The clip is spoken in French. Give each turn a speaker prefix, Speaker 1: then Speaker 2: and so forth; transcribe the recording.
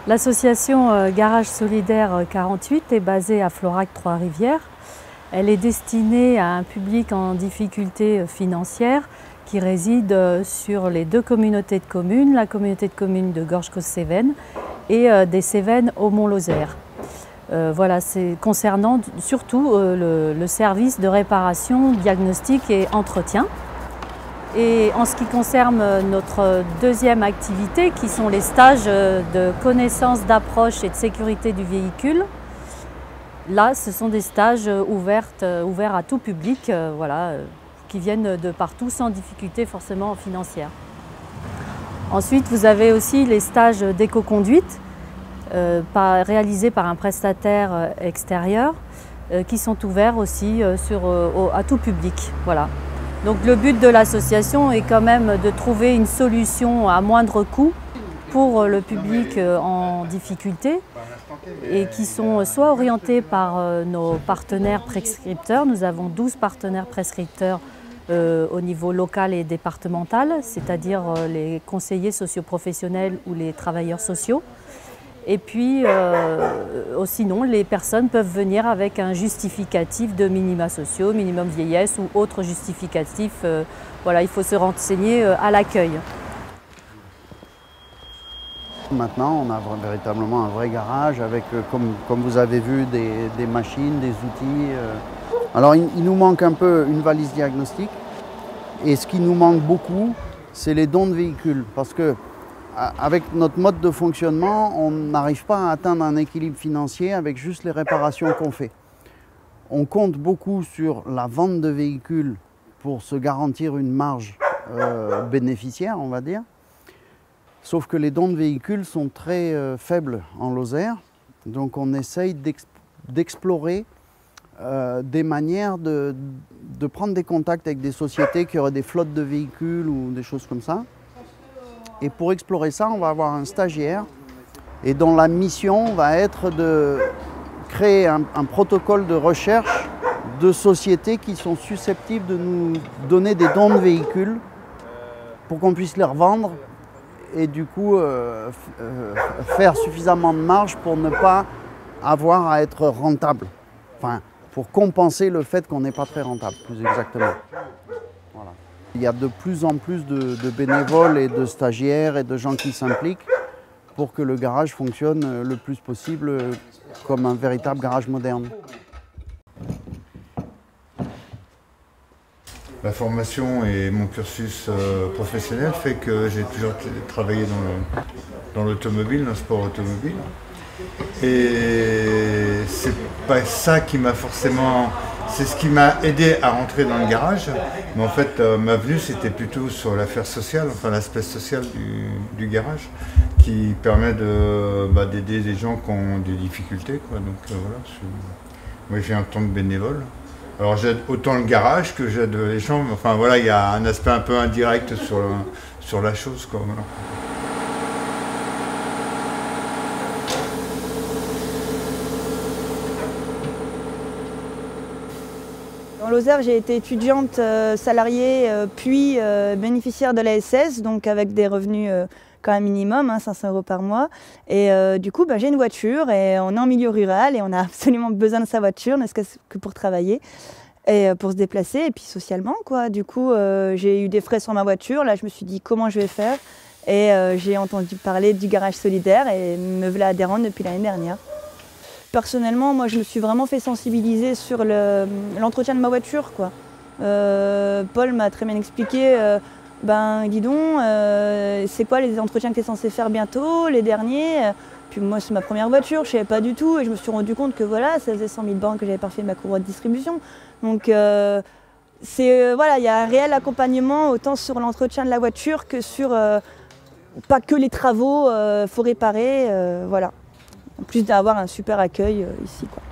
Speaker 1: L'association Garage Solidaire 48 est basée à Florac Trois-Rivières. Elle est destinée à un public en difficulté financière qui réside sur les deux communautés de communes, la communauté de communes de Gorge-Causse-Cévennes et des Cévennes au Mont-Lozère. Voilà, c'est concernant surtout le service de réparation, diagnostic et entretien. Et en ce qui concerne notre deuxième activité, qui sont les stages de connaissance, d'approche et de sécurité du véhicule, là, ce sont des stages ouverts à tout public, voilà, qui viennent de partout sans difficulté forcément financière. Ensuite, vous avez aussi les stages d'éco-conduite réalisés par un prestataire extérieur qui sont ouverts aussi à tout public. Voilà. Donc le but de l'association est quand même de trouver une solution à moindre coût pour le public en difficulté et qui sont soit orientés par nos partenaires prescripteurs. Nous avons 12 partenaires prescripteurs au niveau local et départemental, c'est-à-dire les conseillers socioprofessionnels ou les travailleurs sociaux. Et puis, sinon, les personnes peuvent venir avec un justificatif de minima sociaux, minimum vieillesse ou autre justificatif. Voilà, il faut se renseigner à l'accueil.
Speaker 2: Maintenant, on a véritablement un vrai garage avec, comme vous avez vu, des machines, des outils. Alors, il nous manque un peu une valise diagnostique. Et ce qui nous manque beaucoup, c'est les dons de véhicules. Parce que avec notre mode de fonctionnement, on n'arrive pas à atteindre un équilibre financier avec juste les réparations qu'on fait. On compte beaucoup sur la vente de véhicules pour se garantir une marge bénéficiaire, on va dire. Sauf que les dons de véhicules sont très faibles en Lozère. Donc on essaye d'explorer des manières de prendre des contacts avec des sociétés qui auraient des flottes de véhicules ou des choses comme ça. Et pour explorer ça, on va avoir un stagiaire et dont la mission va être de créer un protocole de recherche de sociétés qui sont susceptibles de nous donner des dons de véhicules pour qu'on puisse les revendre et du coup faire suffisamment de marge pour ne pas avoir à être rentable. Enfin, pour compenser le fait qu'on n'est pas très rentable, plus exactement. Voilà. Il y a de plus en plus de bénévoles et de stagiaires et de gens qui s'impliquent pour que le garage fonctionne le plus possible comme un véritable garage moderne.
Speaker 3: La formation et mon cursus professionnel fait que j'ai toujours travaillé dans l'automobile, dans le sport automobile. Et c'est pas ça qui m'a forcément... C'est ce qui m'a aidé à rentrer dans le garage. Mais en fait, ma venue, c'était plutôt sur l'affaire sociale, enfin l'aspect social du garage, qui permet d'aider des gens qui ont des difficultés, quoi. Donc voilà, moi j'ai un temps de bénévole. Alors j'aide autant le garage que j'aide les gens. Enfin voilà, il y a un aspect un peu indirect sur la chose, quoi. Voilà.
Speaker 4: Dans Lozère, j'ai été étudiante salariée puis bénéficiaire de l'ASS, donc avec des revenus quand même minimum, 500 € par mois. Et du coup, j'ai une voiture et on est en milieu rural et on a absolument besoin de sa voiture, ne serait-ce que pour travailler et pour se déplacer et puis socialement, quoi. Du coup, j'ai eu des frais sur ma voiture. Là, je me suis dit comment je vais faire et j'ai entendu parler du garage solidaire et me voilà adhérente depuis l'année dernière. Personnellement, moi, je me suis vraiment fait sensibiliser sur l'entretien de ma voiture, quoi. Paul m'a très bien expliqué, dis donc, c'est quoi les entretiens que tu es censé faire bientôt, les derniers? Puis moi, c'est ma première voiture, je ne savais pas du tout, et je me suis rendu compte que voilà, ça faisait 100 000 bornes que j'avais pas fait ma courroie de distribution. Donc, voilà, il y a un réel accompagnement autant sur l'entretien de la voiture que sur, pas que les travaux, faut réparer, voilà. En plus d'avoir un super accueil ici, quoi.